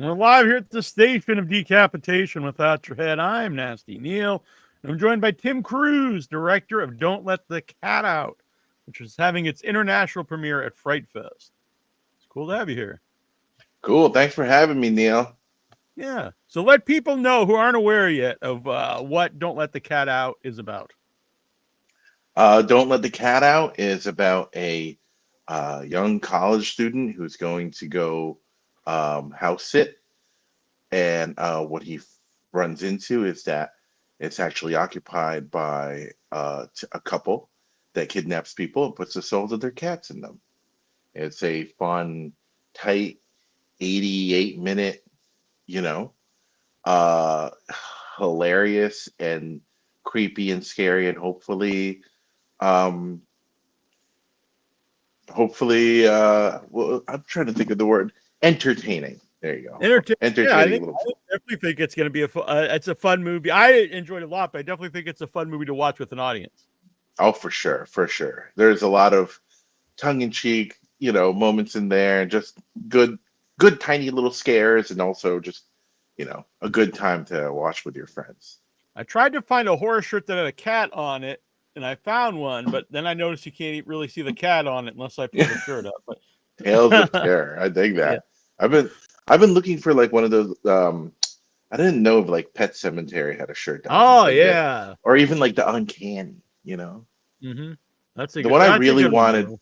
We're live here at the station of decapitation without your head. I'm Nasty Neal. And I'm joined by Tim Cruz, director of Don't Let the Cat Out, which is having its international premiere at Frightfest. It's cool to have you here. Cool. Thanks for having me, Neal. Yeah. So let people know who aren't aware yet of what Don't Let the Cat Out is about. Don't Let the Cat Out is about a young college student who's going to go house sit, and what he runs into is that it's actually occupied by a couple that kidnaps people and puts the souls of their cats in them. It's a fun, tight, 88-minute, you know, uh, hilarious and creepy and scary, and um, well, I'm trying to think of the word, entertaining. There you go. Yeah, I Entertaining think little I film. definitely think it's going to be it's a fun movie. I enjoyed it a lot, but I definitely think it's a fun movie to watch with an audience. Oh, for sure, for sure. There's a lot of tongue-in-cheek, moments in there, and just good, good tiny little scares, and also just, a good time to watch with your friends. I tried to find a horror shirt that had a cat on it, and I found one, but then I noticed you can't really see the cat on it unless I pull the shirt up. Tales of But Terror. I dig yeah. that. I've been I've been looking for like one of those. I didn't know if like Pet Cemetery had a shirt that was Oh like that, yeah. or even like the Uncanny. You know, Mm-hmm. the one I That's a really good one wanted, though.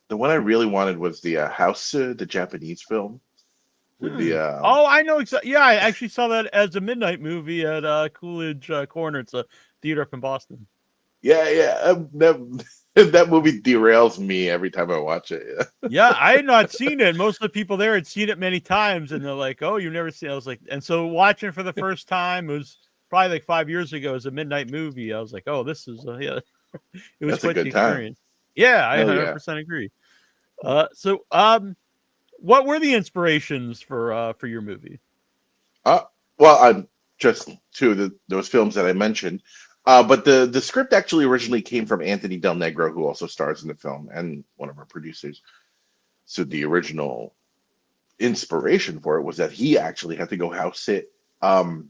the one I really wanted was the House, the Japanese film with Hmm. the Oh, I know exactly. Yeah, I actually saw that as a midnight movie at Coolidge Corner. It's a theater up in Boston. yeah, yeah, that that movie derails me every time I watch it. Yeah, I had not seen it. Most of the people there had seen it many times, and they're like, "Oh, you've never seen it." I was like, and so watching it for the first time, it was probably like 5 years ago as a midnight movie. I was like, "Oh, this is yeah." It was That's a quite the good time. experience. Yeah, I Hell yeah. 100% agree. What were the inspirations for your movie? Uh, well, I'm just two of those films that I mentioned. But the script actually originally came from Anthony Del Negro, who also stars in the film and one of our producers. So the original inspiration for it was that he actually had to go house sit um,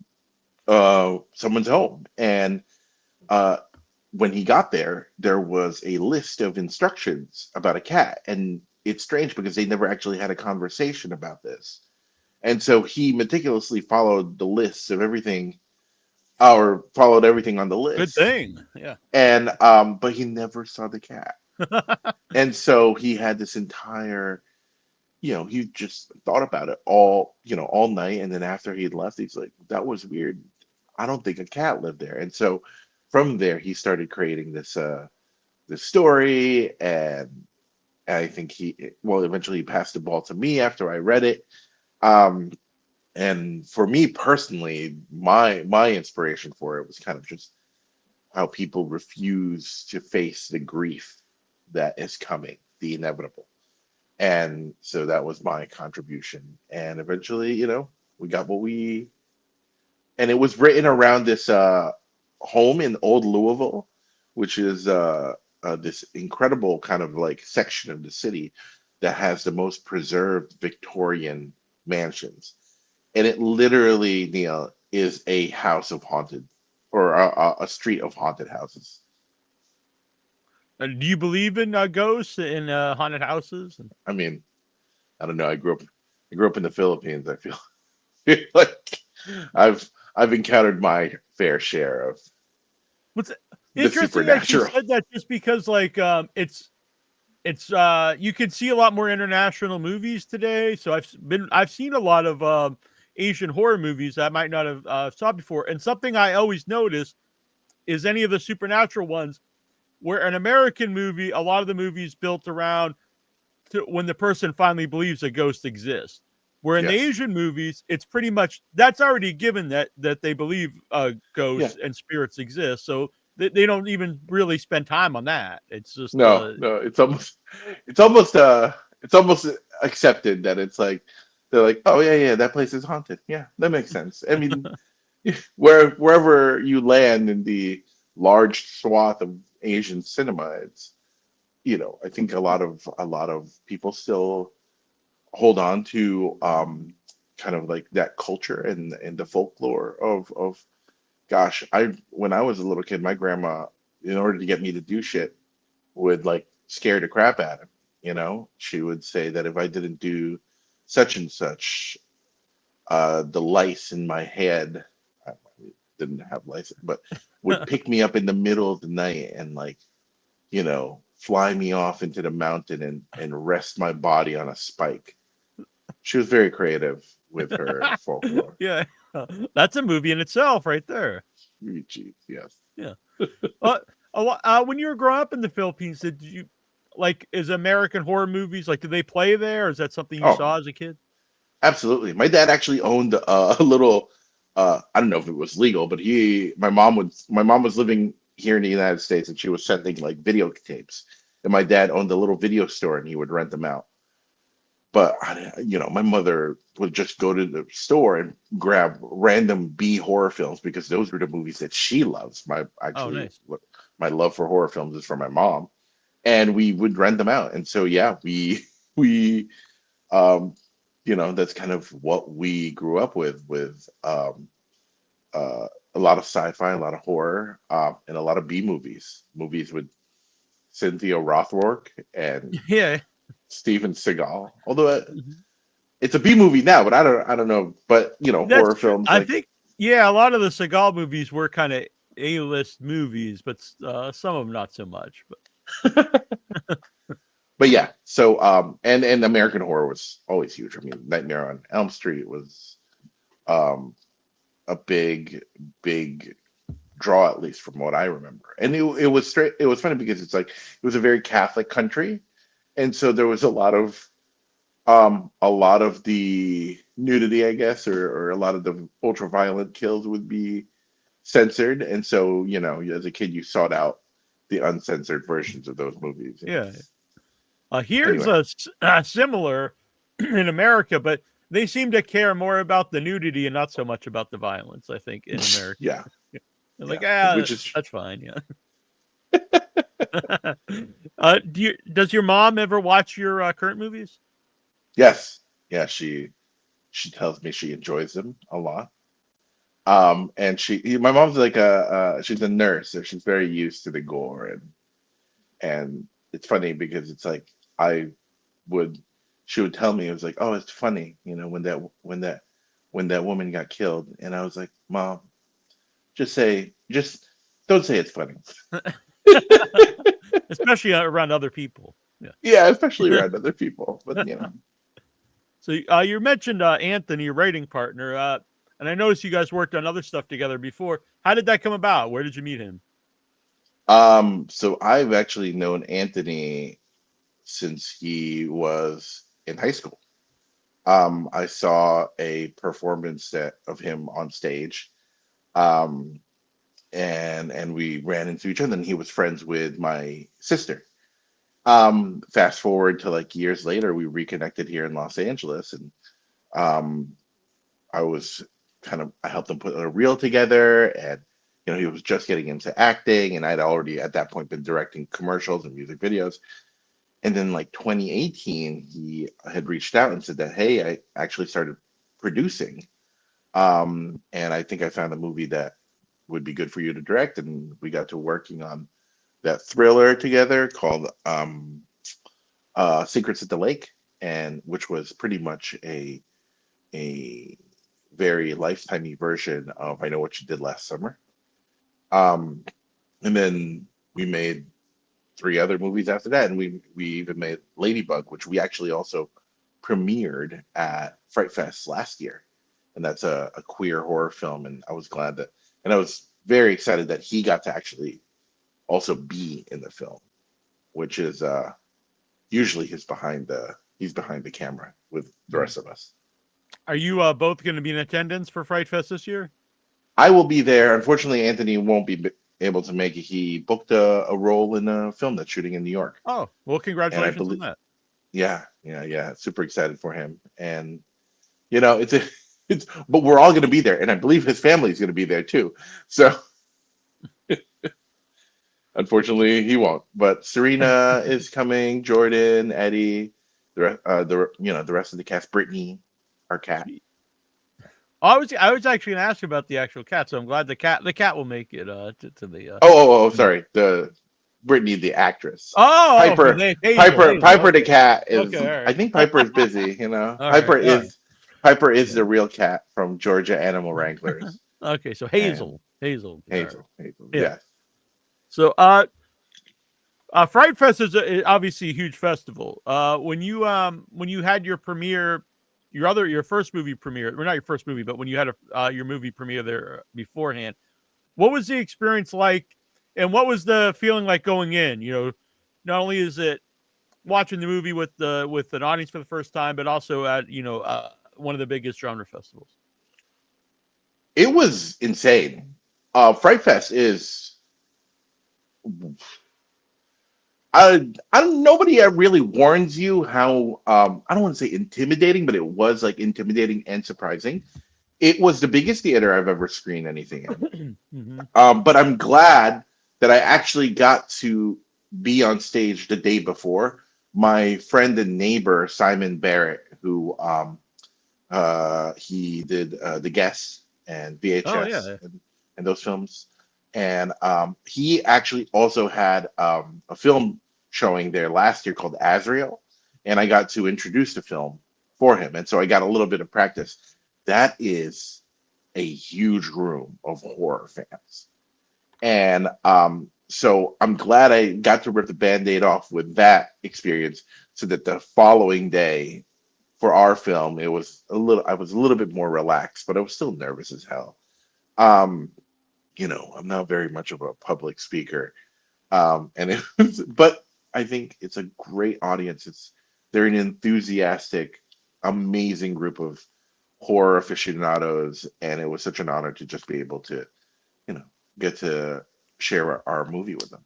someone's home, and uh, when he got there, there was a list of instructions about a cat, and it's strange because they never actually had a conversation about this. And so he meticulously followed the lists of everything, or followed everything on the Good list. thing. Yeah. And but he never saw the cat. And so he had this entire, he just thought about it all night. And then after he left, he's like, that was weird. I don't think a cat lived there. And so from there, he started creating this story. And I think eventually he passed the ball to me after I read it. Um, And for me personally, my inspiration for it was kind of just how people refuse to face the grief that is coming, the inevitable. And so that was my contribution. And eventually, we got and it was written around this home in Old Louisville, which is this incredible kind of like section of the city that has the most preserved Victorian mansions, and it literally, Neil, is a house of haunted, or a street of haunted houses. Do you believe in ghosts and haunted houses? I mean, I don't know. I grew up in the Philippines. I feel, feel like I've encountered my fair share of What's the interesting that you supernatural. said that just because like it's you can see a lot more international movies today. So I've seen a lot of Asian horror movies that I might not have saw before. And something I always notice is any of the supernatural ones where an American movie, a lot of the movies built around when the person finally believes a ghost exists. Where in the Yes. Asian movies, it's pretty much that's already given that they believe Yeah. ghosts and spirits exist. So they don't even really spend time on that. It's just No, no, it's almost it's almost accepted that it's like they're like, oh yeah, yeah, that place is haunted. Yeah, that makes sense. I mean, wherever you land in the large swath of Asian cinema, it's, I think a lot of people still hold on to kind of like that culture and the folklore of gosh, I when I was a little kid, my grandma, in order to get me to do shit, would like scare the crap out of me. You know, she would say that if I didn't do such and such, the lice in my head, I didn't have lice, but would pick me up in the middle of the night and like, fly me off into the mountain and rest my body on a spike. She was very creative with her folklore. Yeah, that's a movie in itself, right there. Jeez, yes. Yeah. When you were growing up in the Philippines, did you like is American horror movies like? Did they play there, or is that something you Oh, saw as a kid? absolutely. My dad actually owned a little. I don't know if it was legal, but my mom was living here in the United States, and she was sending like videotapes. And my dad owned a little video store, and he would rent them out. But my mother would just go to the store and grab random B horror films because those were the movies that she loves. Oh, nice. My love for horror films is from my mom, and we would rent them out. And so yeah, we um, that's kind of what we grew up with a lot of sci-fi, a lot of horror, and a lot of B movies with Cynthia Rothrock and Yeah. Steven Seagal. Although Mhm. it's a B movie now, but I don't know. But That's horror true. films I like think yeah, a lot of the Seagal movies were kind of A-list movies, but some of them not so much. but yeah. So and American horror was always huge. I mean, Nightmare on Elm Street was um a big draw, at least from what I remember. And it was straight. It was funny because it's like it was a very Catholic country, and so there was a lot of the nudity, I guess, or a lot of the ultra violent kills would be censored, and so as a kid, you sought out the uncensored versions of those movies. Yeah. Here's Anyway, similar in America, but they seem to care more about the nudity and not so much about the violence. I think in America, yeah, they're like, yeah, which is that's fine. Yeah. Does your mom ever watch your current movies? yes, yeah. She tells me she enjoys them a lot. And my mom's like she's a nurse, so she's very used to the gore and it's funny because it's like I would she would tell me it was like, oh, it's funny, when that woman got killed, and I was like, Mom, just don't say it's funny. Especially around other people. Yeah, especially Yeah. around other people, but So you mentioned Anthony, your writing partner, and I noticed you guys worked on other stuff together before. How did that come about? Where did you meet him? So I've actually known Anthony since he was in high school. I saw a performance of him on stage, um, and we ran into each other. And he was friends with my sister. Fast forward to like years later, we reconnected here in Los Angeles, and um, I helped him put a reel together, and he was just getting into acting, and I'd already at that point been directing commercials and music videos. And then like 2018, he had reached out and said that, hey, I actually started producing. And I think I found a movie that would be good for you to direct. And we got to working on that thriller together called Secrets at the Lake, and which was pretty much a very lifetimey version of I Know What You Did Last Summer. Um, and then we made three other movies after that, and we even made Ladybug, which we actually also premiered at Frightfest last year, and that's a queer horror film. And I was very excited that he got to actually also be in the film, which is usually he's behind the camera with the rest of us. Are you both going to be in attendance for Fright Fest this year? I will be there. Unfortunately, Anthony won't be able to make it. He booked a role in a film that's shooting in New York, Oh, well, and I congratulations on believe, that. yeah, super excited for him. And it's but we're all going to be there, and I believe his family is going to be there too. So unfortunately, he won't. But Serena is coming, Jordan, Eddie, the rest of the cast, Brittany, our cat. I was actually gonna ask you about the actual cat, so I'm glad the cat will make it to the Sorry. The Brittany, the actress. okay, Piper, Hazel, Piper the okay, cat okay, is. all I right, think Piper is busy. You know, all right, all right, Piper is yeah. the real cat from Georgia Animal Wranglers. Okay, so And Hazel, all right, Hazel, yeah. yes. So Fright Fest is obviously a huge festival. When you had your premiere, your first movie premiere, or not your first movie, but when you had your movie premiere there beforehand, what was the experience like, and what was the feeling like going in? You know, not only is it watching the movie with an audience for the first time, but also at one of the biggest genre festivals. It was insane. Fright Fest is. Nobody really warns you how I don't want to say intimidating, but it was like intimidating and surprising. It was the biggest theater I've ever screened anything in. Mm-hmm. But I'm glad that I actually got to be on stage the day before. My friend and neighbor Simon Barrett, who he did The Guest and Oh VHS yeah. and those films, and he actually also had a film showing there last year called Azrael, and I got to introduce the film for him, and so I got a little bit of practice. That is a huge room of horror fans. And so I'm glad I got to rip the band-aid off with that experience so that the following day for our film, I was a little bit more relaxed, but I was still nervous as hell. Um, I'm not very much of a public speaker. And but I think it's a great audience. They're an enthusiastic, amazing group of horror aficionados, and it was such an honor to just be able to you know, get to share our movie with them.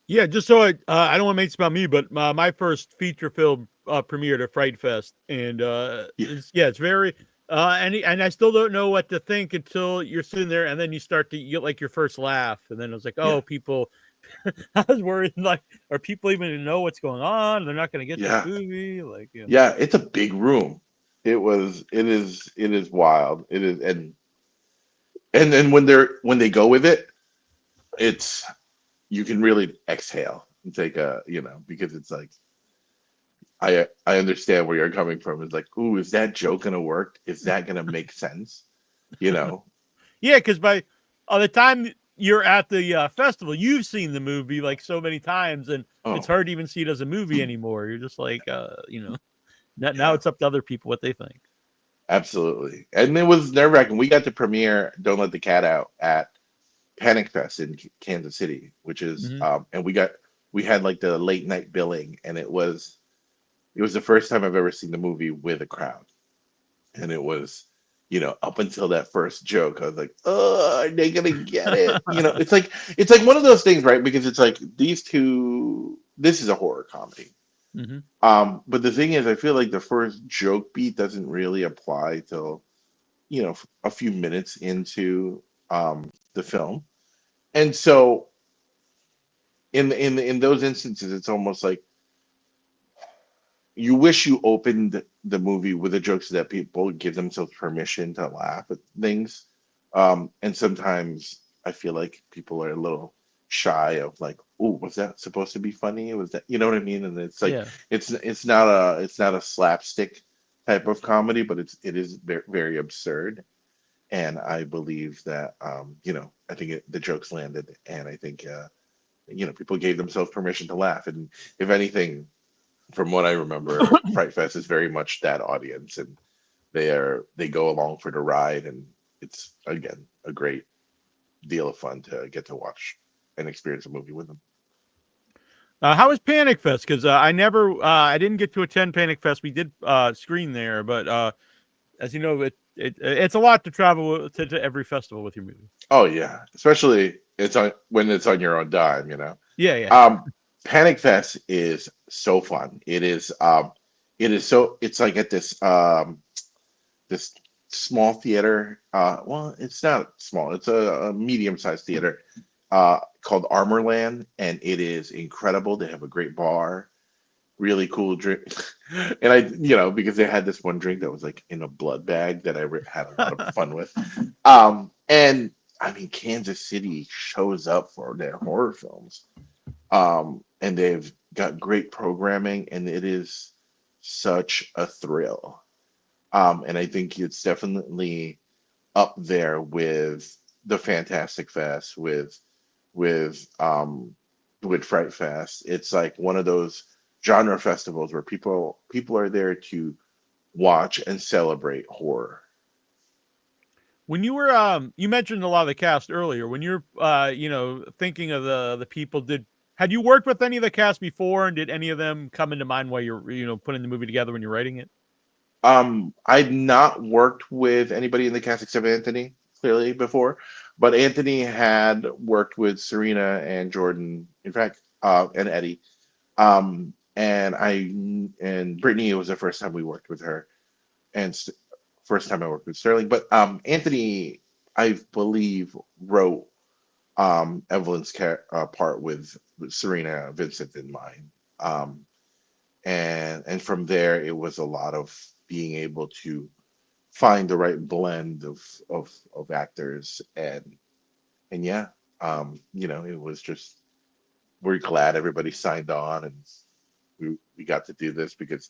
Yeah, just so I don't want to make this about me, but my first feature film premiered at Fright Fest, and Yeah, it's very and I still don't know what to think until you're sitting there, and then you start to get like your first laugh, and then I was like, yeah, oh, people. I was worried, like, are people even know what's going on? They're not going to get this yeah, movie, like, yeah. It's a big room. It is wild. It is, and then when they go with it, it's you can really exhale and take because it's like I understand where you're coming from. It's like, ooh, is that joke gonna work? Is that gonna make sense? You know? Yeah, because by the time you're at the festival, you've seen the movie like so many times, and it's Oh, hard to even see it as a movie anymore. You're just like, now yeah. it's up to other people what they think. Absolutely. And it was nerve-wracking. We got to premiere Don't Let the Cat Out at Panic Fest in Kansas City, which is Hmm. and we had like the late night billing, and it was the first time I've ever seen the movie with a crowd. And it was, up until that first joke, I was like, "Oh, are they gonna get it?" It's like one of those things, right? Because it's like these two this is a horror comedy. Hmm. But the thing is, I feel like the first joke beat doesn't really apply till a few minutes into the film, and so in those instances, it's almost like you wish you opened the movie with the jokes so that people give themselves permission to laugh at things, and sometimes I feel like people are a little shy of like, oh, was that supposed to be funny? Was that, you know what I mean? And it's like Yeah. it's not a slapstick type of comedy, but it is very, very absurd. And I believe that I think the jokes landed, and I think people gave themselves permission to laugh. And if anything, from what I remember, Fright Fest is very much that audience, and they go along for the ride, and it's again a great deal of fun to get to watch and experience a movie with them. How was Panic Fest? Because I didn't get to attend Panic Fest. We did screen there, but as you know, it's a lot to travel to every festival with your movie. Oh yeah, especially it's on when it's on your own dime, Yeah, yeah. Um, Panic Fest is so fun. It is so it's like at this small theater. Well, it's not small. It's a medium-sized theater called Armorland, and it is incredible. They have a great bar. really cool drink. And because they had this one drink that was like in a blood bag that had a lot of fun with. And I mean, Kansas City shows up for their horror films. And they've got great programming, and it is such a thrill. And I think it's definitely up there with the Fantastic Fest, with um with Fright Fest. It's like one of those genre festivals where people are there to watch and celebrate horror. When you were you mentioned a lot of the cast earlier. When you're thinking of the people, had you worked with any of the cast before, and did any of them come into mind while you're putting the movie together when you're writing it? I'd not worked with anybody in the cast except Anthony, clearly before, but Anthony had worked with Serena and Jordan, in fact, and Eddie. And Brittany, it was the first time we worked with her, and first time I worked with Sterling. But Anthony, I believe, wrote Evelyn's part with Serena Vincent in mind. And from there, it was a lot of being able to find the right blend of actors, and yeah, it was just, we're glad everybody signed on, and we got to do this because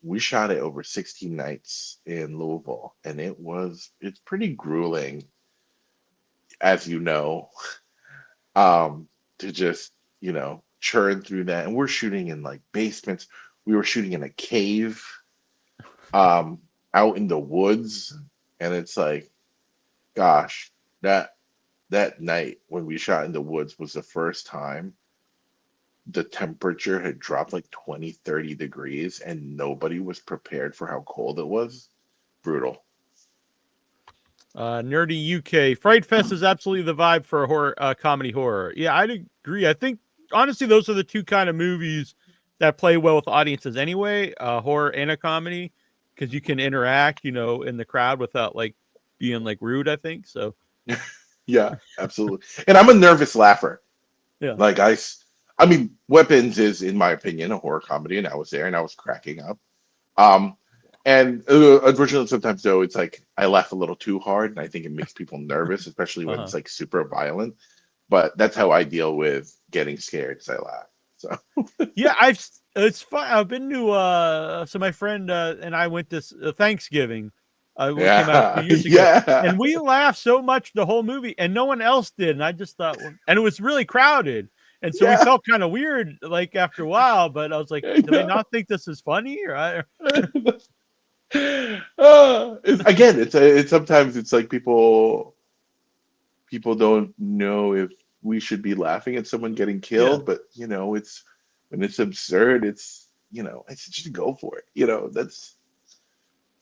we shot it over 16 nights in Louisville, and it's pretty grueling, as you know, to just churn through that. And we're shooting in like basements. We were shooting in a cave, um, out in the woods, and it's like, gosh, that night when we shot in the woods was the first time the temperature had dropped like 20, 30 degrees, and nobody was prepared for how cold it was. Brutal. Nerdy UK. Fright Fest is absolutely the vibe for a horror, comedy horror. Yeah, I'd agree. I think honestly, those are the two kind of movies that play well with audiences anyway. Horror and a comedy, because you can interact, in the crowd without like being like rude. I think so. Yeah, absolutely. And I'm a nervous laugher. Yeah. Like I mean, Weapons is, in my opinion, a horror comedy, and I was there and I was cracking up. Um, and unfortunately, sometimes though, it's like I laugh a little too hard, and I think it makes people nervous, especially when Uh-huh. it's like super violent. But that's how I deal with getting scared, is I laugh. So Yeah, it's fun. I've been to so my friend and I went to Thanksgiving. We came out a few yeah, years ago, yeah, and we laughed so much the whole movie, and no one else did. And I just thought, well, and it was really crowded, and so we yeah. felt kind of weird like after a while. But I was like, I do they know. not think this is funny? Or Again, it's sometimes it's like people don't know if we should be laughing at someone getting yeah, killed, but it's when it's absurd, it's just go for it. That's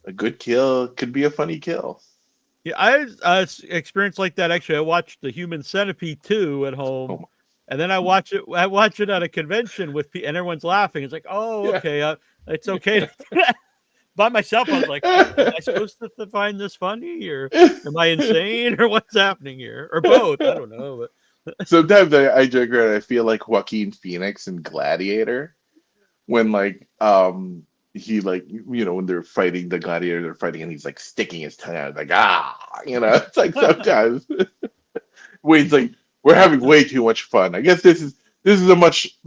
a good kill, could be a funny kill. yeah. I experienced like that actually. I watched The Human Centipede 2 at Oh home. my, And then I watch it. I watch it at a convention with and everyone's laughing. It's like, oh, yeah. okay, it's okay. By myself, I was like, am I supposed to find this funny, or am I insane, or what's happening here, or both? I don't know. Sometimes I joke around, I feel like Joaquin Phoenix in Gladiator when like he like when they're fighting the gladiator, they're fighting, and he's like sticking his tongue out like it's like sometimes Wade's like, we're having way too much fun. I guess this is a much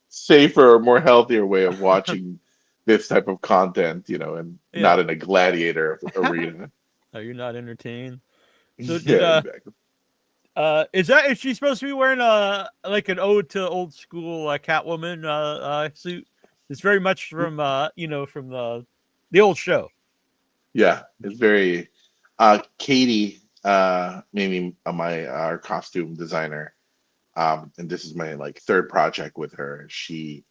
safer, more healthier way of watching this type of content, and not Yeah. in a gladiator arena. Are you not entertained? So Yeah, did exactly. is she supposed to be wearing like an ode to old school Catwoman suit? It's very much from from the old show. Yeah, it's very Katie, maybe my our costume designer. And this is my like third project with her. She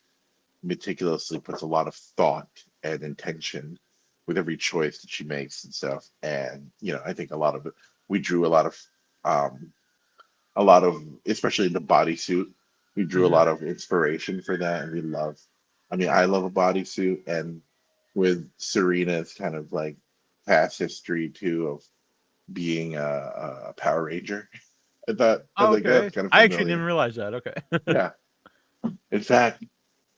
meticulously puts a lot of thought and intention with every choice that she makes and stuff. And I think a lot of it, we drew um, a lot of, especially in the bodysuit, we drew a Hmm. lot of inspiration for that, and we love. I mean, I love a bodysuit, and with Serena, it's kind of like past history too of being a Power Ranger. I Oh, was like, that's okay. kind of I actually didn't familiar. realize that. Okay. Yeah. In fact, I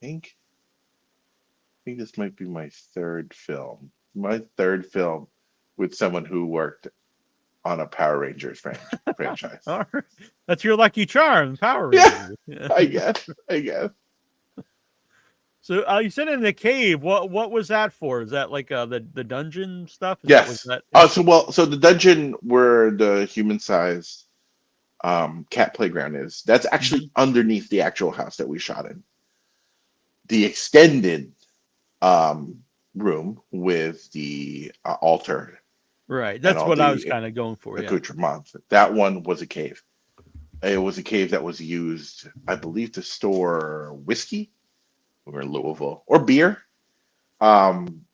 think. think this might be my third film. My third film with someone who worked on a Power Rangers franchise. All right. That's your lucky charm, Power Yeah, Rangers. I guess. I guess. So you said in the cave. What was that for? Is that like the dungeon stuff? Is that was Yes. that? Oh, so the dungeon where the human-sized cat playground is, that's actually Mhm. underneath the actual house that we shot in. The extended room with the altar Right. and That's all what I was the kind of going for. Yeah. accoutrements. That one was a cave. It was a cave that was used, I believe, to store whiskey. We were in Louisville or beer. It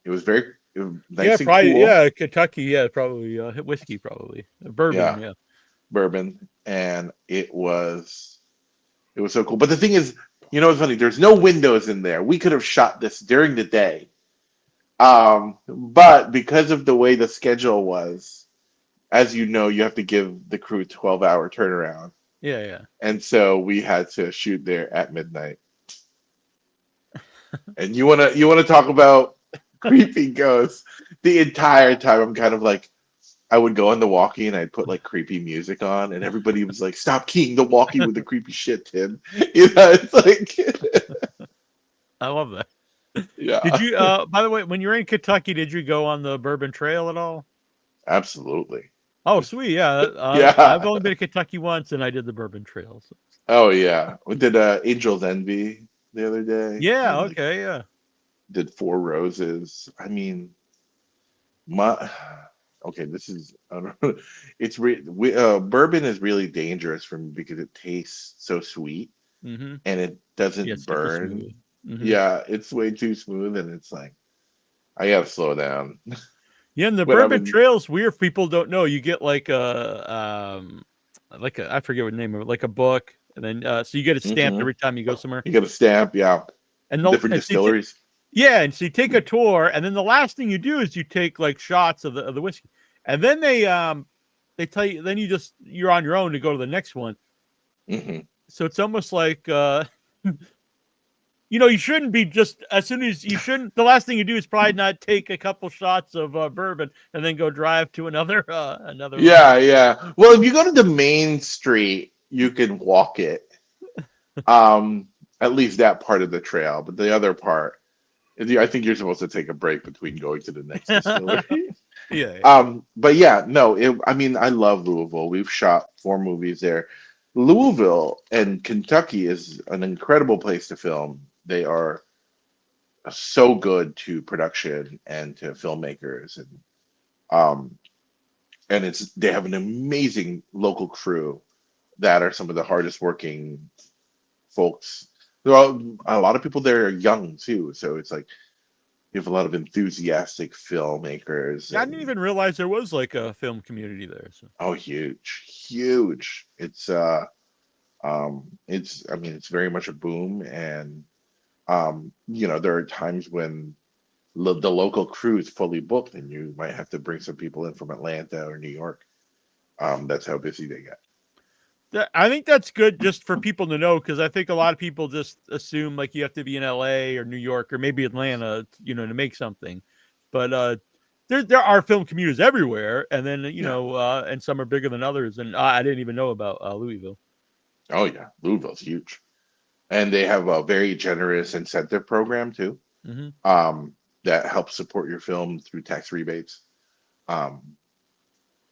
was Yeah, nice and probably. cool. Yeah, Kentucky. Yeah, probably whiskey. Probably bourbon. Yeah, Yeah. bourbon, and it was so cool. But the thing is, you know, it's funny. There's no windows in there. We could have shot this during the day, but because of the way the schedule was, as you know, you have to give the crew 12-hour turnaround, Yeah. Yeah. and so we had to shoot there at midnight. And you wanna talk about creepy ghosts? The entire time, I'm kind of like, I would go on the walkie and I'd put like creepy music on, and everybody was like, "Stop keying the walkie with the creepy shit, Tim." You know, it's like, I love that. Did yeah, you? By the way, when you were in Kentucky, did you go on the Bourbon Trail at all? absolutely. Oh, sweet. Yeah. I've Yeah. only been to Kentucky once, and I did the Bourbon Trail. So. Oh yeah. We did Angel's Envy the other day, Yeah. and like Okay. Yeah. did Four Roses. I mean, my okay, this is I don't know. Bourbon is really dangerous for me because it tastes so sweet Mm-hmm. and it Yeah. doesn't Super burn. smooth. Mm-hmm. Yeah, it's way too smooth, and it's like I gotta slow down Yeah, and the when I'm Bourbon in. Trail's weird. People don't know. You get like a I forget what the name of it, like a book, and then so you get it stamped Hmm. every time you go somewhere. You got a stamp, yeah. And Different distilleries. yeah, and so you take a tour, and then the last thing you do is you take like shots of the whiskey, and then they tell you then you're on your own to go to the next one. Hmm. So it's almost like you know, you shouldn't be just as soon as you shouldn't. The last thing you do is probably not take a couple shots of bourbon and then go drive to another Yeah, location. yeah. Well, if you go to the main street, you can walk it. Um, at least that part of the trail, but the other part, I think you're supposed to take a break between going to the next Yeah, distillery. yeah. But yeah, no, I mean, I love Louisville. We've shot 4 movies there. Louisville and Kentucky is an incredible place to film. They are so good to production and to filmmakers, um, and they have an amazing local crew that are some of the hardest working folks. A lot of people there are young too, so it's like you have a lot of enthusiastic filmmakers I didn't and even realize there was like a film community there. So. oh, huge. It's I mean, it's very much a boom, and you know, there are times when the local crew is fully booked, and you might have to bring some people in from Atlanta or New York. That's how busy they get. I think that's good just for people to know because I think a lot of people just assume like you have to be in LA or New York or maybe Atlanta, you know, to make something. But there are film communities everywhere, and then Yeah. and some are bigger than others. And I didn't even know about Louisville. Oh yeah, Louisville's huge, and they have a very generous incentive program too. Hmm. Um, that helps support your film through tax rebates. Um,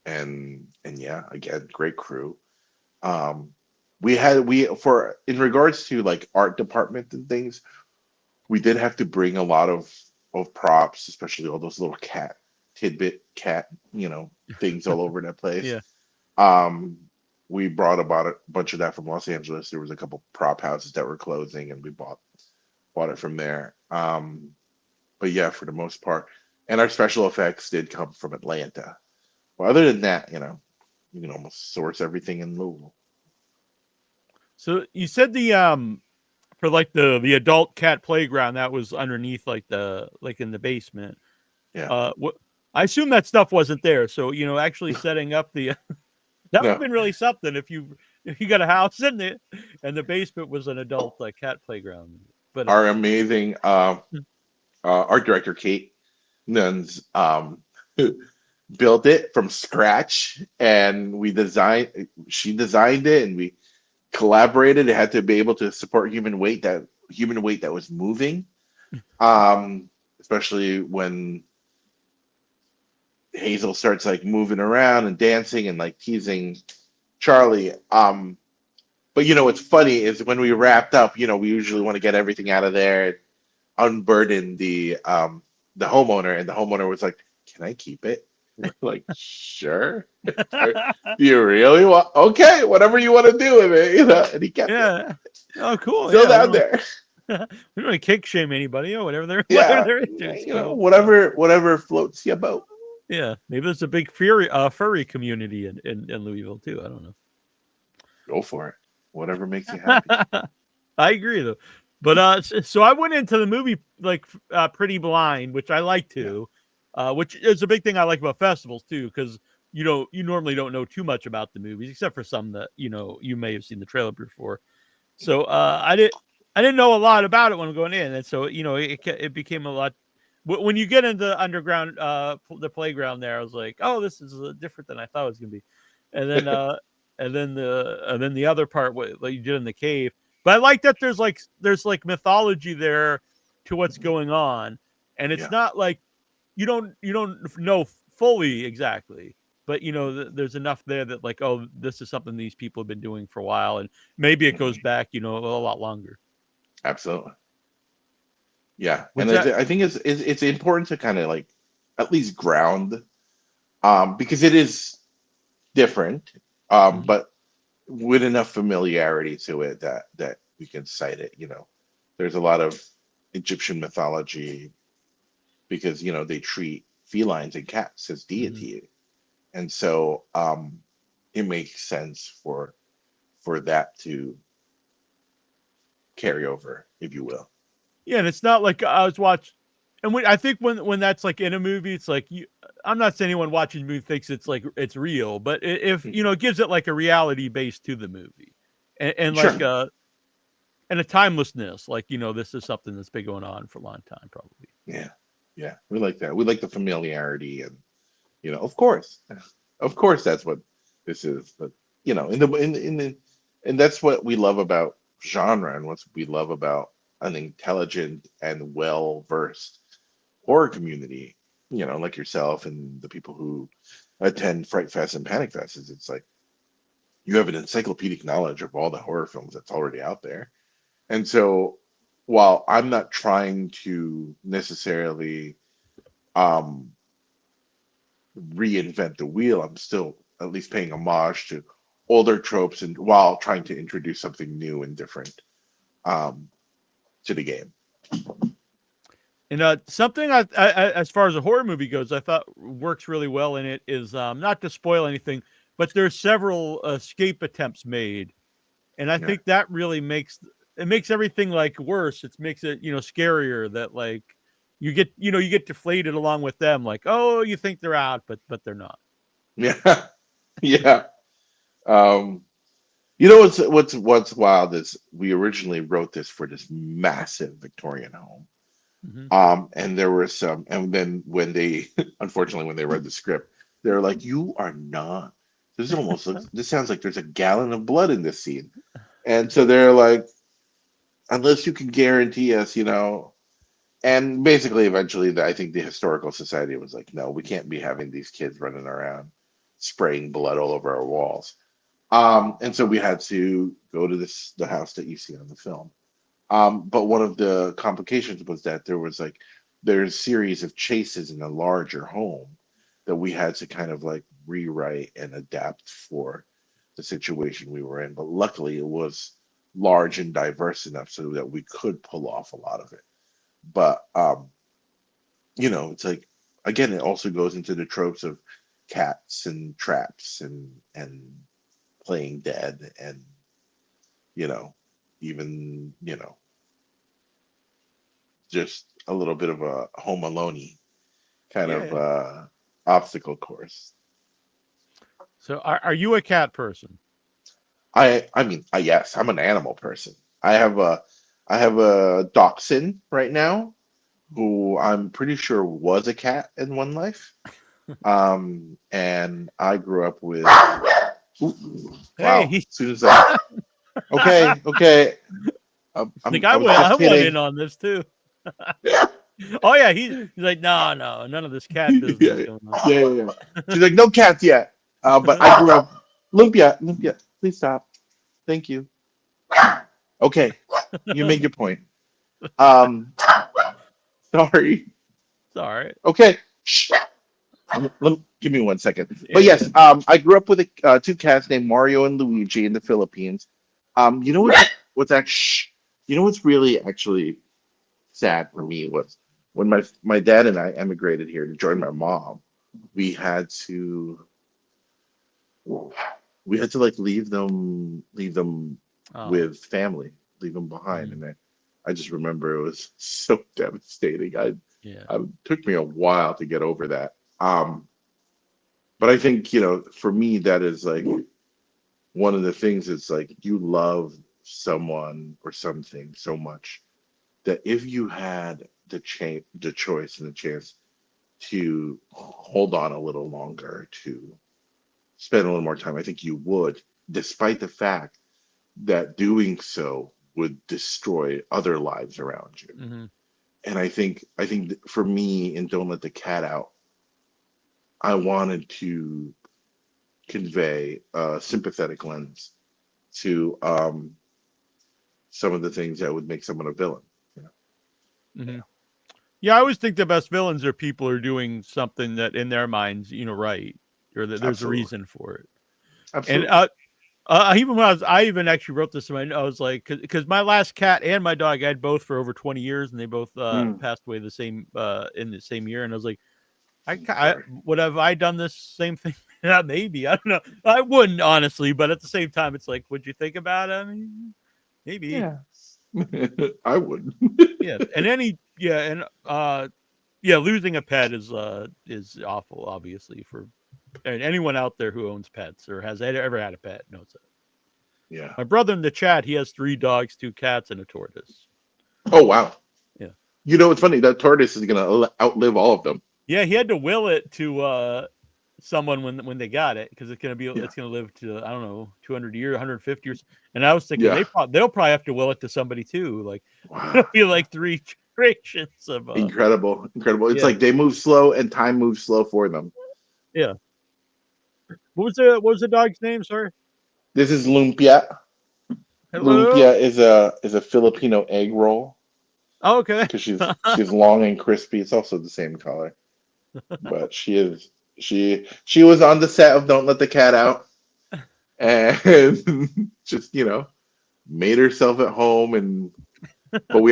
and yeah, again, great crew. Um, we for in regards to like art department and things, we did have to bring a lot of props, especially all those little cat, you know, things all over that place. Yeah. Um, we brought about a bunch of that from Los Angeles. There was a couple prop houses that were closing, and we bought it from there. But yeah, for the most part, and our special effects did come from Atlanta. Well, other than that, you know, you can almost source everything in Louisville. So you said for like the adult cat playground that was underneath like the like in the basement. Yeah. What I assume that stuff wasn't there. So actually setting up the that would have No, been really something if you got a house in it and the basement was an adult cat playground. But our amazing art director Kate Nuns built it from scratch, and she designed it, and we collaborated. It had to be able to support human weight that was moving, especially when Hazel starts like moving around and dancing and like teasing Charlie. But what's funny is when we wrapped up, we usually want to get everything out of there, unburden the homeowner, and the homeowner was like, "Can I keep it?" We're like, "Sure." Do you really want? Okay, whatever you want to do with it, and he kept it. Yeah. Oh, cool. Still Yeah. down there. We don't want to kick shame anybody or whatever they're Yeah, into. It's cool. whatever floats your boat. Yeah. Maybe there's a big furry community in Louisville too. I don't know. Go for it. Whatever makes you happy. I agree though. But so I went into the movie like pretty blind, which I like to, which is a big thing I like about festivals too, because you normally don't know too much about the movies except for some that you may have seen the trailer before. So I didn't know a lot about it when I'm going in, and so it became a lot. When you get into underground, the playground there, I was like, oh, this is different than I thought it was gonna be, and then the other part what you did in the cave. But I like that there's like mythology there to what's going on, and it's Yeah. not like you don't know fully exactly, but there's enough there that like, oh, this is something these people have been doing for a while, and maybe it goes back a lot longer. Absolutely. Yeah, What's and that? I think it's important to kind of like at least ground, because it is different, Mhm. but with enough familiarity to it that we can cite it. There's a lot of Egyptian mythology because they treat felines and cats as Mhm. deity, and so it makes sense for that to carry over, if you will. Yeah, and it's not like I was watching. And I think when that's like in a movie, it's like I'm not saying anyone watching the movie thinks it's like it's real, but if Mhm. it gives it like a reality base to the movie, and like Sure. and a timelessness, like this is something that's been going on for a long time, probably. Yeah. Yeah. We like that. We like the familiarity, and of course, of course, that's what this is. But and that's what we love about genre, and what we love about an intelligent and well versed horror community. Like yourself and the people who attend Fright Fest and Panic Fest. Is It's like you have an encyclopedic knowledge of all the horror films that's already out there, and so while I'm not trying to necessarily um reinvent the wheel. I'm still at least paying homage to older tropes, and while trying to introduce something new and different um, to the game. And something as far as a horror movie goes, I thought works really well in it is not to spoil anything, but there's several escape attempts made, and I Yeah, think that really makes everything like worse. It makes it scarier that like you get deflated along with them. Like, oh, you think they're out, but they're not. yeah, yeah. Um, what's wild is we originally wrote this for this massive Victorian home. Hmm. And there were some, and then when they, unfortunately, when they read the script, they were like, "You are not. This sounds like there's a gallon of blood in this scene." And so they're like, unless you can guarantee us, and basically, eventually, I think the historical society was like, no, we can't be having these kids running around spraying blood all over our walls. And so we had to go to the house that you see on the film. But one of the complications was that there's a series of chases in a larger home that we had to kind of like rewrite and adapt for the situation we were in. But luckily, it was large and diverse enough so that we could pull off a lot of it. But it's like, again, it also goes into the tropes of cats and traps and playing dead, and you know even just a little bit of a home alone kind of Yeah. obstacle course. So are you a cat person? I mean, yes, I'm an animal person. I have a dachshund right now. who I'm pretty sure was a cat in one life. And I grew up with. Ooh, Hey, wow. As soon as I. Okay, okay. like I was I just went in kidding. on this too. Oh yeah, he's like, no, no, none of this cat Yeah, business yeah, going on. yeah. She's like, no cats yet. But I grew up. Lumpia, Lumpia, please stop. Thank you. Okay, you made your point. Um, sorry. It's all right. Okay. Shh. Give me 1 second. But Yeah. yes, I grew up with two cats named Mario and Luigi in the Philippines. You know what's actually, you know what's really actually sad for me was when my dad and I emigrated here to join my mom. We had to like leave them Oh. with family, leave them behind, Mhm. and I just remember it was so devastating. Yeah. It took me a while to get over that. But I think, for me, that is like one of the things. It's like you love someone or something so much that if you had the choice and the chance to hold on a little longer, to spend a little more time, I think you would, despite the fact that doing so would destroy other lives around you. Hmm. And I think for me in Don't Let the Cat Out, I wanted to convey a sympathetic lens to some of the things that would make someone a villain. You know? Hmm. Yeah, Yeah, I always think the best villains are people who are doing something that in their minds, right, or that there's a absolutely, reason for it. And absolutely. even when I even actually wrote this in my, I was like, because my last cat and my dog, I had both for over 20 years, and they both Mm, passed away the same in the same year. And I was like, sorry. would have I done this same thing? Yeah, maybe, I don't know. I wouldn't honestly, but at the same time, it's like, would you think about it? I mean, maybe, Yeah, I would. yeah. And losing a pet is awful, obviously, for and anyone out there who owns pets or has ever had a pet knows that. Yeah. My brother in the chat, he has 3 dogs, 2 cats, and a tortoise. Oh wow. Yeah. It's funny that tortoise is gonna outlive all of them. Yeah, he had to will it to someone when they got it because Yeah. it's gonna live to I don't know 200 years, 150 years. And I was thinking Yeah. they'll probably have to will it to somebody too. Like Wow. it'll be like 3 generations of Incredible. Incredible. It's yeah, like they move slow and time moves slow for them. yeah. What was the dog's name? Sorry. This is lumpia. Hello. Lumpia is a Filipino egg roll Oh, okay. because she's long and crispy. It's also the same color, but she was on the set of Don't Let the Cat Out and just made herself at home. And but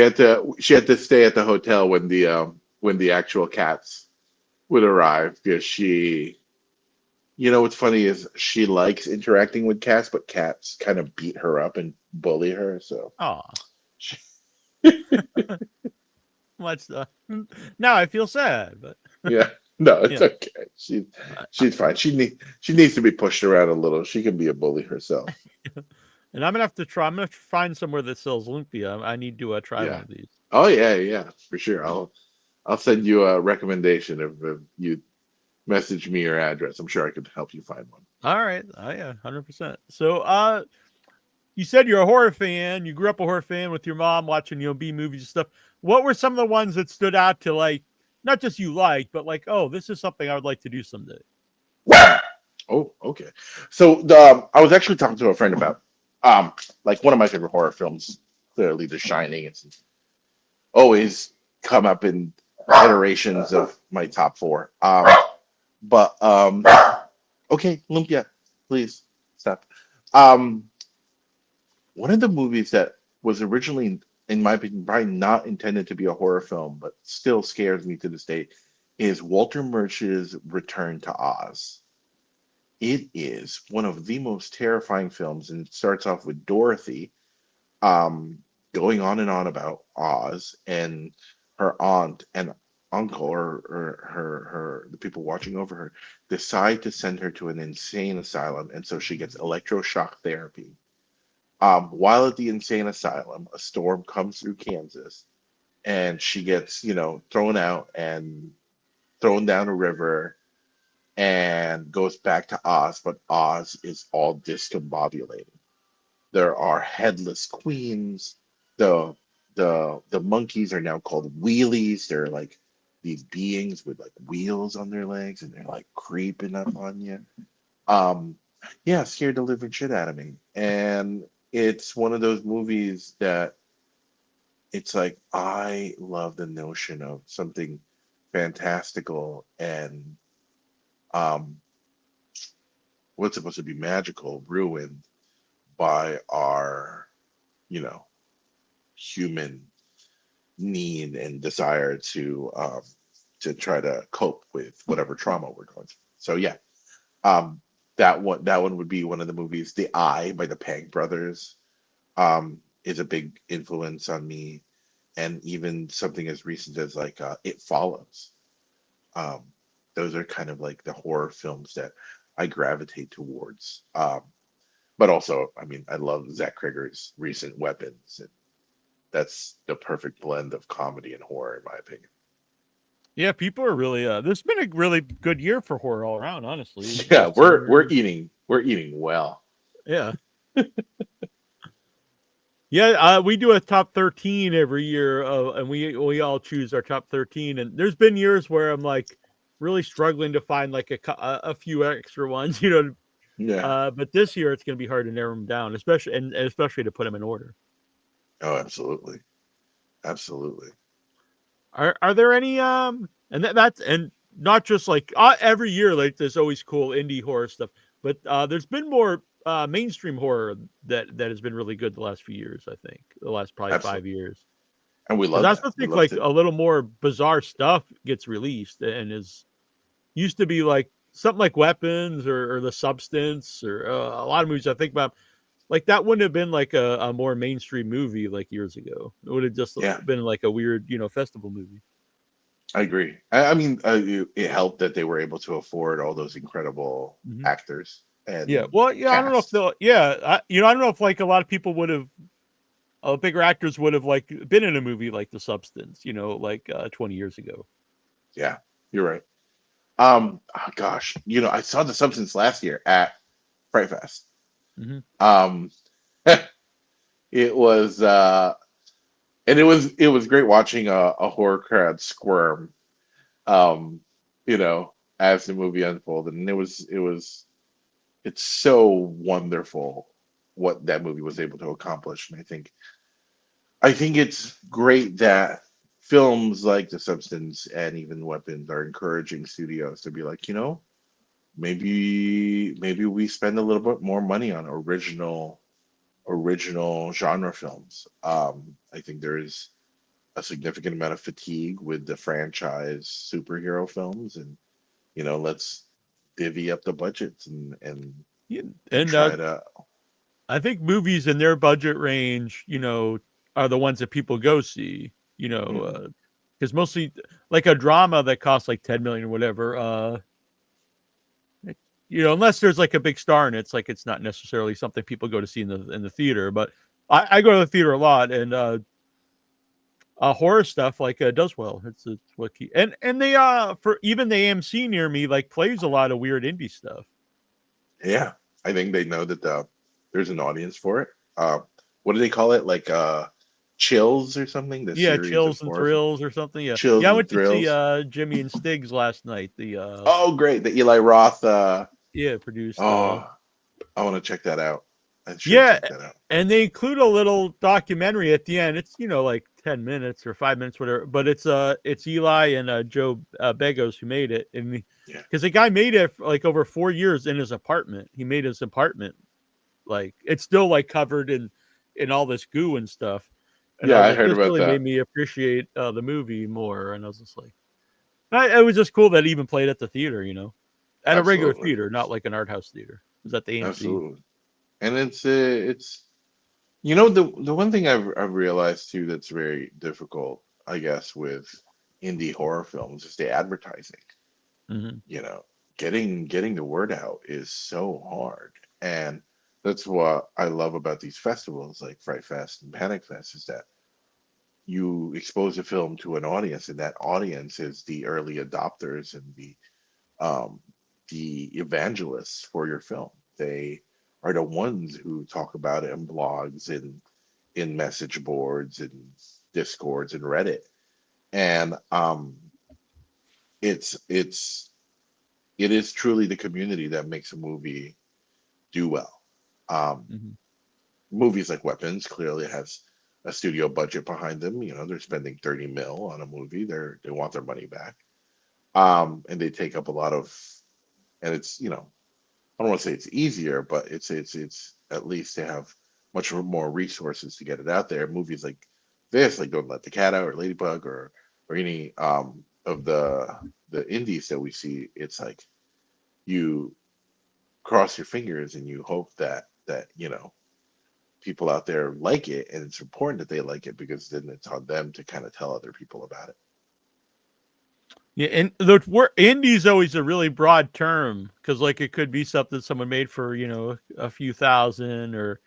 she had to stay at the hotel when the actual cats would arrive because what's funny is she likes interacting with cats, but cats kind of beat her up and bully her. So Oh, she, what's the? Now I feel sad, but yeah, no, it's yeah. okay. She's fine. She needs to be pushed around a little. She can be a bully herself. And I'm gonna have to try. I'm gonna find somewhere that sells lumpia. I need to try one Yeah. of these. Oh yeah, yeah, for sure. I'll send you a recommendation if you message me your address. I'm sure I could help you find one. All right. Oh yeah, 100%. So, you said you're a horror fan. You grew up a horror fan with your mom watching, B movies and stuff. What were some of the ones that stood out to like, not just you like, but like, oh, this is something I would like to do someday. Oh, okay. So I was actually talking to a friend about like one of my favorite horror films, clearly The Shining. It's always come up in iterations of my top four. But okay, Lumpia, please stop. Um, One of the movies that was originally, in my opinion, probably not intended to be a horror film, but still scares me to this day, is Walter Murch's Return to Oz. It is one of the most terrifying films, and it starts off with Dorothy um, going on and on about Oz, and her aunt and uncle, or the people watching over her, decide to send her to an insane asylum, and so she gets electroshock therapy. While at the insane asylum, a storm comes through Kansas, and she gets, thrown out and thrown down a river and goes back to Oz, but Oz is all discombobulated. There are headless queens. The the monkeys are now called wheelies. They're like these beings with like wheels on their legs, and they're like creeping up on you. Um, yeah, scared the living shit out of me. And it's one of those movies that it's like I love the notion of something fantastical and um what's supposed to be magical ruined by our, you know, human need and desire to try to cope with whatever trauma we're going through. So yeah, um, that one would be one of the movies. The Eye by the Pang brothers is a big influence on me, and even something as recent as like It Follows. Um, those are kind of like the horror films that I gravitate towards. But also, I mean, I love Zach Krieger's recent Weapons, and that's the perfect blend of comedy and horror, in my opinion. Yeah, people are really. This has been a really good year for horror all around. Honestly, Yeah, Best we're Singer. eating well. Yeah, yeah. We do a top 13 every year, and we all choose our top 13. And there's been years where I'm like really struggling to find like a few extra ones, Yeah. But this year it's going to be hard to narrow them down, especially and especially to put them in order. Oh, absolutely, absolutely. Are there any and that's and not just like every year like there's always cool indie horror stuff, but there's been more mainstream horror that has been really good the last few years. I think the last probably Absolutely. 5 years, And we because love I that. still We think love like to. a little more bizarre stuff gets released and is used to be like something like Weapons or The Substance or a lot of movies I think about. Like that wouldn't have been like a more mainstream movie like years ago. It would have just Yeah, been like a weird, festival movie. I agree. I mean, it helped that they were able to afford all those incredible Mhm. actors Yeah. and Well, yeah, I don't know if cast. they'll. Yeah, I don't know if like a lot of people would have, bigger actors would have like been in a movie like The Substance, like 20 years ago. Yeah, you're right. Oh gosh, I saw The Substance last year at Frightfest. Hmm. Um, it was and it was great watching a horror crowd squirm. Um, as the movie unfolded, and it's so wonderful what that movie was able to accomplish, and I think it's great that films like The Substance and even Weapons are encouraging studios to be like, maybe we spend a little bit more money on original genre films. I think there is a significant amount of fatigue with the franchise superhero films, and let's divvy up the budgets Yeah. and And try to. I think movies in their budget range, are the ones that people go see. Mhm. Because mostly like a drama that costs like 10 million or whatever. Unless there's like a big star in it, it's like it's not necessarily something people go to see in the theater. But I go to the theater a lot, and horror stuff like does well. It's what key and they for even the AMC near me like plays a lot of weird indie stuff. Yeah, I think they know that there's an audience for it. What do they call it? Like Chills or something? The Yeah, series of Chills and horror films. Thrills or something. Yeah, Chills yeah. I and went to see Thrills. Jimmy and Stiggs last night. The Oh, great! The Eli Roth. yeah produced Oh, I want to check that out. I should yeah, check that out. and they include a little documentary at the end. It's like 10 minutes or 5 minutes, whatever. But it's Eli and Joe Begos who made it, and Yeah, because the guy made it like over 4 years in his apartment. He made his apartment like it's still like covered in all this goo and stuff. And I yeah, was I like, heard this about really made that. me appreciate the movie more. And I was just like, it was just cool that it even played at the theater, at a regular Absolutely, theater, not like an art house theater. It was at the AMC. absolutely. And it's the one thing I've realized too that's very difficult, I guess, with indie horror films is the advertising. Hmm. you know, getting the word out is so hard. And that's what I love about these festivals like Fright Fest and Panic Fest is that you expose a film to an audience, and that audience is the early adopters and um, the evangelists for your film. They are the ones who talk about it in blogs and in message boards and discords and Reddit. And it's it is truly the community that makes a movie do well. Um, Mhm. Movies like Weapons clearly has a studio budget behind them. You know, they're spending 30 mil on a movie. They want their money back. And they take up a lot of, and it's, you know, I don't want to say it's easier, but it's at least they have much more resources to get it out there. Movies like this, like Don't Let the Cat Out or Ladybug or any of the indies that we see, it's like you cross your fingers and you hope that you know people out there like it, and it's important that they like it because then it's on them to kind of tell other people about it. Yeah, and the word indie is always a really broad term because, like, it could be something someone made for a few thousand or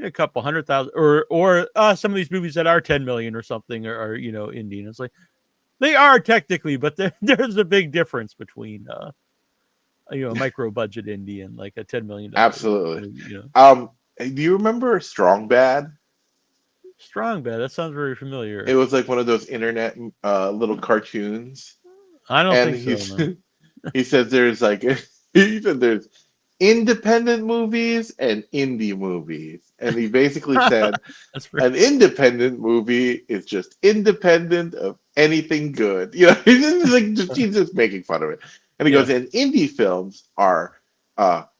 a couple 100,000, or some of these movies that are 10 million or something are indie. And it's like they are technically, but there's a big difference between a micro budget indie and like a $10 million Absolutely. movie. Do you remember Strong Bad? Strong Bad. That sounds very It familiar. was like one of those internet little cartoons, I don't and think so. No. he says there's like he said there's independent movies and indie movies, and he basically said That's pretty. an independent movie is just independent of anything good. You know, he's just making fun of it. And he Yeah. goes, and indie films are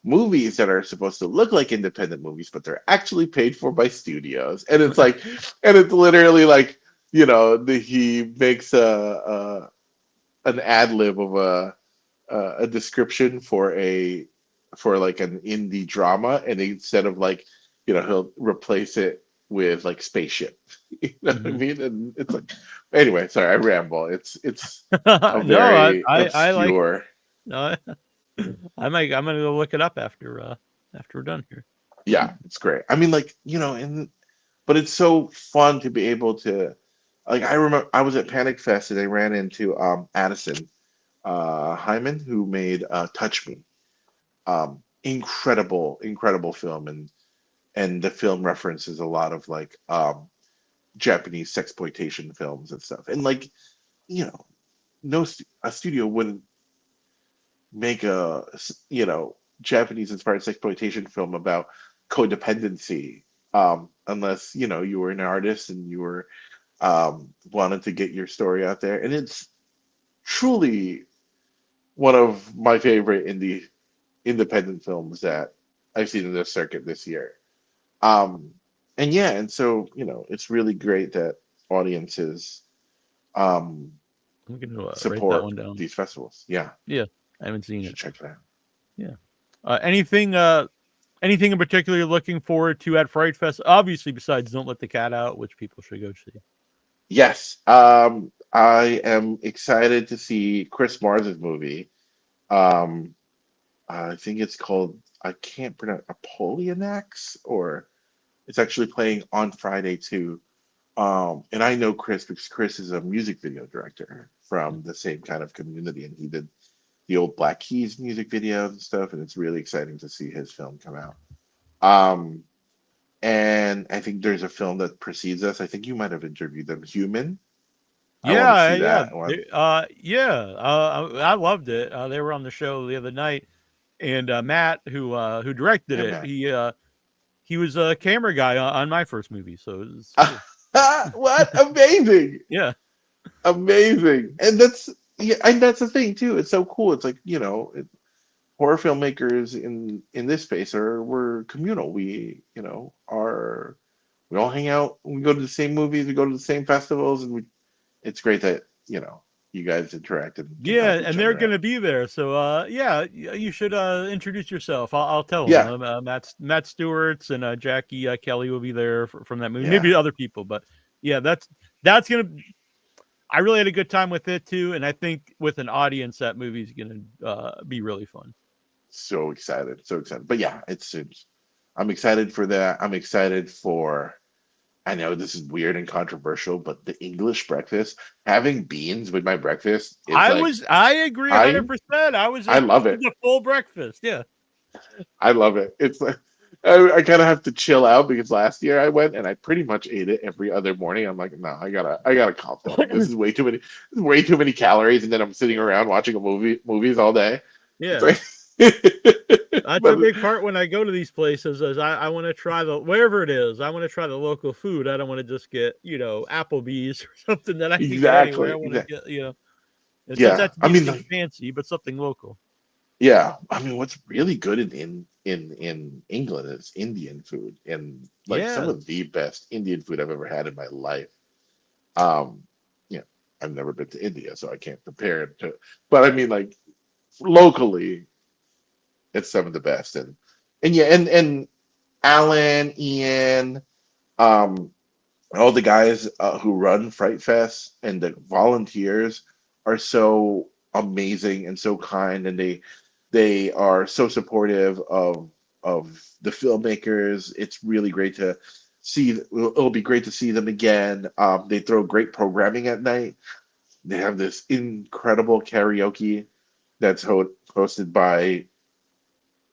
movies that are supposed to look like independent movies, but they're actually paid for by studios. And it's like, and it's literally like, you know, he makes an ad lib of a description for like an indie drama, and instead of like, you know, he'll replace it with like spaceship. You know what I Hmm. mean? And it's like, anyway, sorry, I ramble. It's a No, very I like. obscure. No, I'm gonna go look it up after we're done here. Yeah, it's great. I mean, like, you know, and but it's so fun to be able to, like, I remember I was at Panic Fest and I ran into Addison Hyman, who made Touch Me. Incredible film, and the film references a lot of like Japanese sexploitation films and stuff. And like, you know, a studio wouldn't make Japanese inspired sexploitation film about codependency unless, you know, you were an artist and you were wanted to get your story out there. And it's truly one of my favorite independent films that I've seen in this circuit this year. Um, and yeah, and so, you know, it's really great that audiences um, I'm gonna write that support one down. these festivals. Yeah, Yeah, I haven't you seen should it. check that out. Yeah. Anything in particular you're looking forward to at Fright Fest? Obviously, besides Don't Let the Cat Out, which people should go see. Yes, I am excited to see Chris Mars's movie. Um, I think it's called, I can't pronounce, Apollinax, or it's actually playing on Friday too. And I know Chris because Chris is a music video director from the same kind of community, and he did the old Black Keys music videos and stuff, and it's really exciting to see his film come out. Um, and I think there's a film that precedes us. I think you might have interviewed them, Human. I want to Yeah, see yeah, that one. yeah. I loved it. They were on the show the other night, and Matt, who directed Yeah, it, man. he was a camera guy on my first movie, so it was cool. What amazing, Yeah, amazing, and that's, yeah, and that's the thing too. It's so cool. It's like, you know, horror filmmakers in this space are we're communal. We, you know, are we all hang out. We go to the same movies. We go to the same festivals, and we. It's great that, you know, you guys interact and can yeah, help each and they're other out. gonna be there. So yeah, you should introduce yourself. I'll tell them. Yeah, Matt Stewart's and Jackie Kelly will be there from that movie. yeah, Maybe other people, but yeah, that's gonna. I really had a good time with it too, and I think with an audience, that movie's gonna be really fun. so excited, so excited. But yeah, it's I'm excited for that. I'm excited for I know this is weird and controversial, but the English breakfast, having beans with my breakfast is like I agree I 100%. I was I like, love this it. is a full breakfast. Yeah. I love it. It's like I kind of have to chill out because last year I went and I pretty much ate it every other morning. I'm like, no, I gotta calm down. This is way too many calories, and then I'm sitting around watching movies all day. It's Yeah. like, That's a but big part when I go to these places is I want to try wherever it is. I want to try the local food. I don't want to just get, Applebee's or something that I can get anywhere. I exactly, want to exactly. get, it doesn't Yeah, have to I be mean, anything like, fancy, but something local. yeah, I mean, what's really good in England is Indian food, and like some Yes. of the best Indian food I've ever had in my life. Um, yeah, I've never been to India, so I can't compare it to. But I mean, like locally, it's some of the best, and yeah, and Alan, Ian, um, all the guys who run Fright Fest and the volunteers are so amazing and so kind, and they are so supportive of the filmmakers. It's really great to see. It'll be great to see them again. They throw great programming at night. They have this incredible karaoke that's hosted by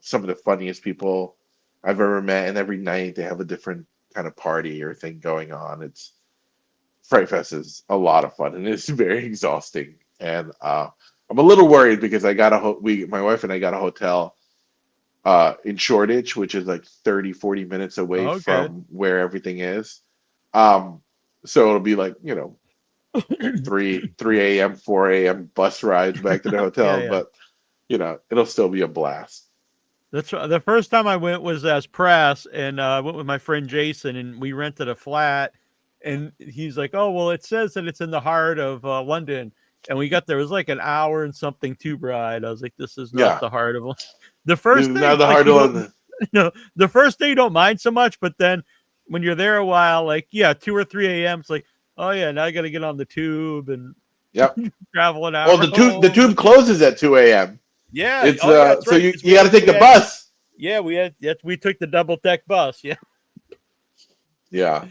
some of the funniest people I've ever met, and every night they have a different kind of party or thing going on. It's Fright Fest is a lot of fun and it's very exhausting. And I'm a little worried because I got my wife and I got a hotel in Shoreditch, which is like 30, 40 minutes away Okay. from where everything is. Um, so it'll be like, 3 a.m., 4 a.m. bus rides back to the Yeah, hotel, yeah. but it'll still be a blast. That's the first time I went was as press, and I went with my friend Jason, and we rented a flat. And he's like, "Oh, well, it says that it's in the heart of London." And we got there; it was like an hour and something too bright. I was like, "This is not Yeah, the heart of the this first is day." not It's the like hard you one. don't, the first day you don't mind so much, but then when you're there a while, like 2 or 3 a.m., it's like, "Oh yeah, now I got to get on the tube and Yep. travel an Well, hour the home." tube closes at 2 a.m. Yeah. It's Oh yeah, that's so right. you Because you got to take we the had bus. yeah we took the double deck bus. Yeah. Yeah,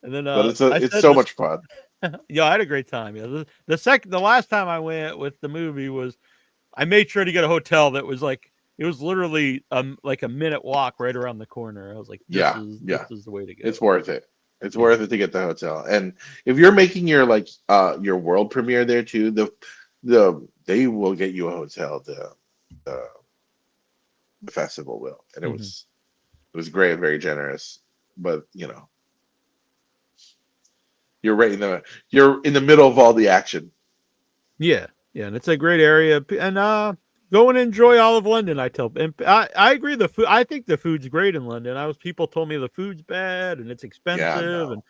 And then but I it's said so this. much fun. Yeah, I had a great time. Yeah, the last time I went with the movie was I made sure to get a hotel that was like it was literally like a minute walk right around the corner. I was like, Yeah, this yeah, is the way to it's go. worth it. It's Yeah. worth it to get the hotel. And if you're making your your world premiere there too, they will get you a hotel. The, the festival will, and Hmm. it was great, very generous. But you're right in the middle of all the action. Yeah, yeah, and it's a great area. And go and enjoy all of London. I tell, and I agree. The food, I think the food's great in London. People told me the food's bad and it's Yeah, expensive, and no.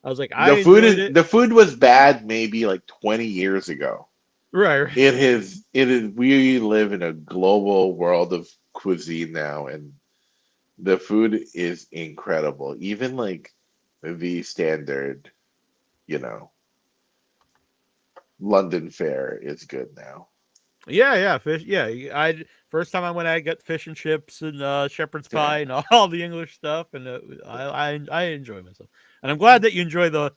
I was like, I enjoyed it. The food was bad maybe like 20 years ago. Right, right. It is we live in a global world of cuisine now, and the food is incredible. Even like the standard, you know, London fare is good now. Yeah, yeah, fish. Yeah, I first time I went, I got fish and chips and shepherd's Yeah. pie and all the English stuff, and I enjoy myself. And I'm glad that you enjoy the.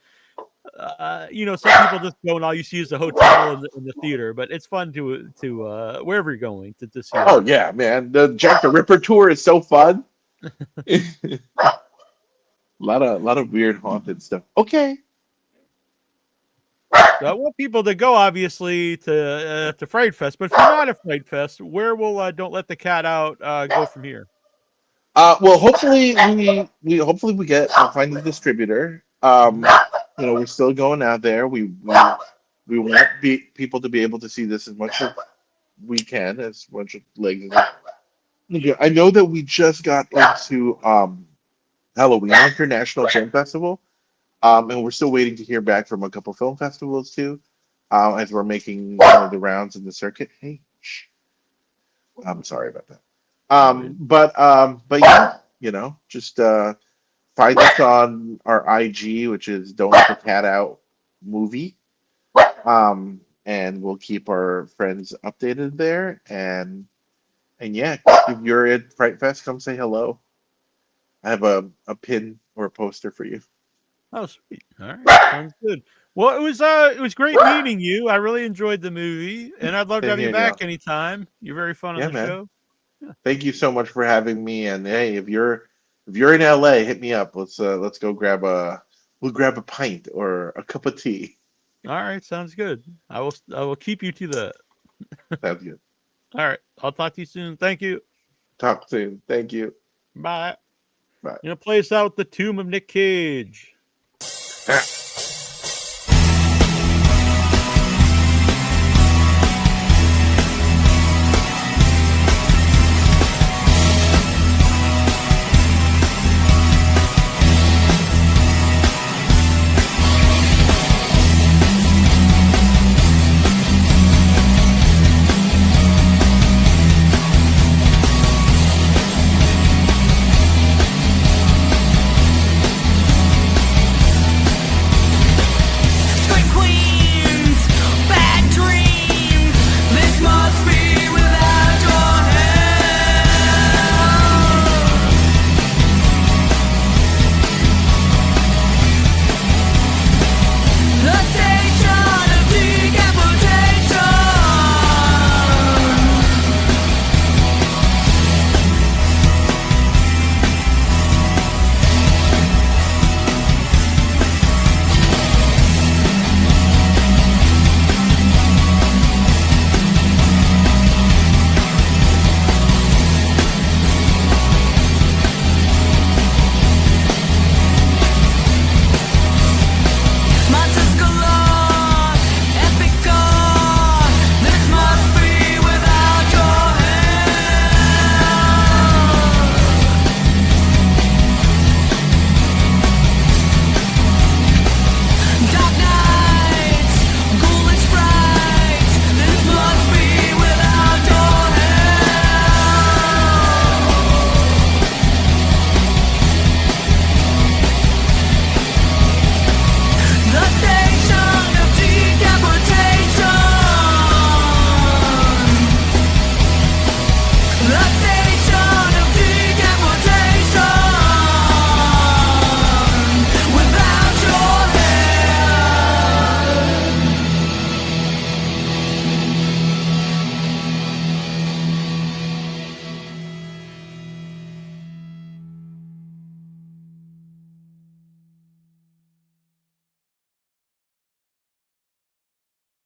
Some people just go and all you see is the hotel and the theater, but it's fun to wherever you're going to see Oh all that. yeah, man. The Jack the Ripper tour is so fun. A lot of weird haunted stuff. Okay. So I want people to go, obviously, to Fright Fest. But if you're not at Fright Fest, where will Don't Let the Cat Out go from here? Well, hopefully we get find the distributor. Hmm. We're still going out there. We want people to be able to see this as much as we can, as much legs. Yeah, I know that we just got into Halloween International Film Festival, and we're still waiting to hear back from a couple film festivals too, as we're making the rounds in the circuit. Hey, shh, I'm sorry about that. No, But yeah, just find us on our IG, which is Don't Let the Cat Out Movie. And we'll keep our friends updated there. And yeah, if you're at Fright Fest, come say hello. I have a pin or a poster for you. Oh, sweet. All right, sounds good. Well, it was great meeting you. I really enjoyed the movie, and I'd love to Same have you here, back Neil. anytime. You're very fun on Yeah, the man. show. Yeah. Thank you so much for having me. And hey, if you're in LA, hit me up. Let's go grab a pint or a cup of tea. All right, sounds good. I will keep you to that. Sounds good. All right, I'll talk to you soon. Thank you. Talk soon. Thank you. Bye. Bye. I'm gonna play us out with the Tomb of Nick Cage.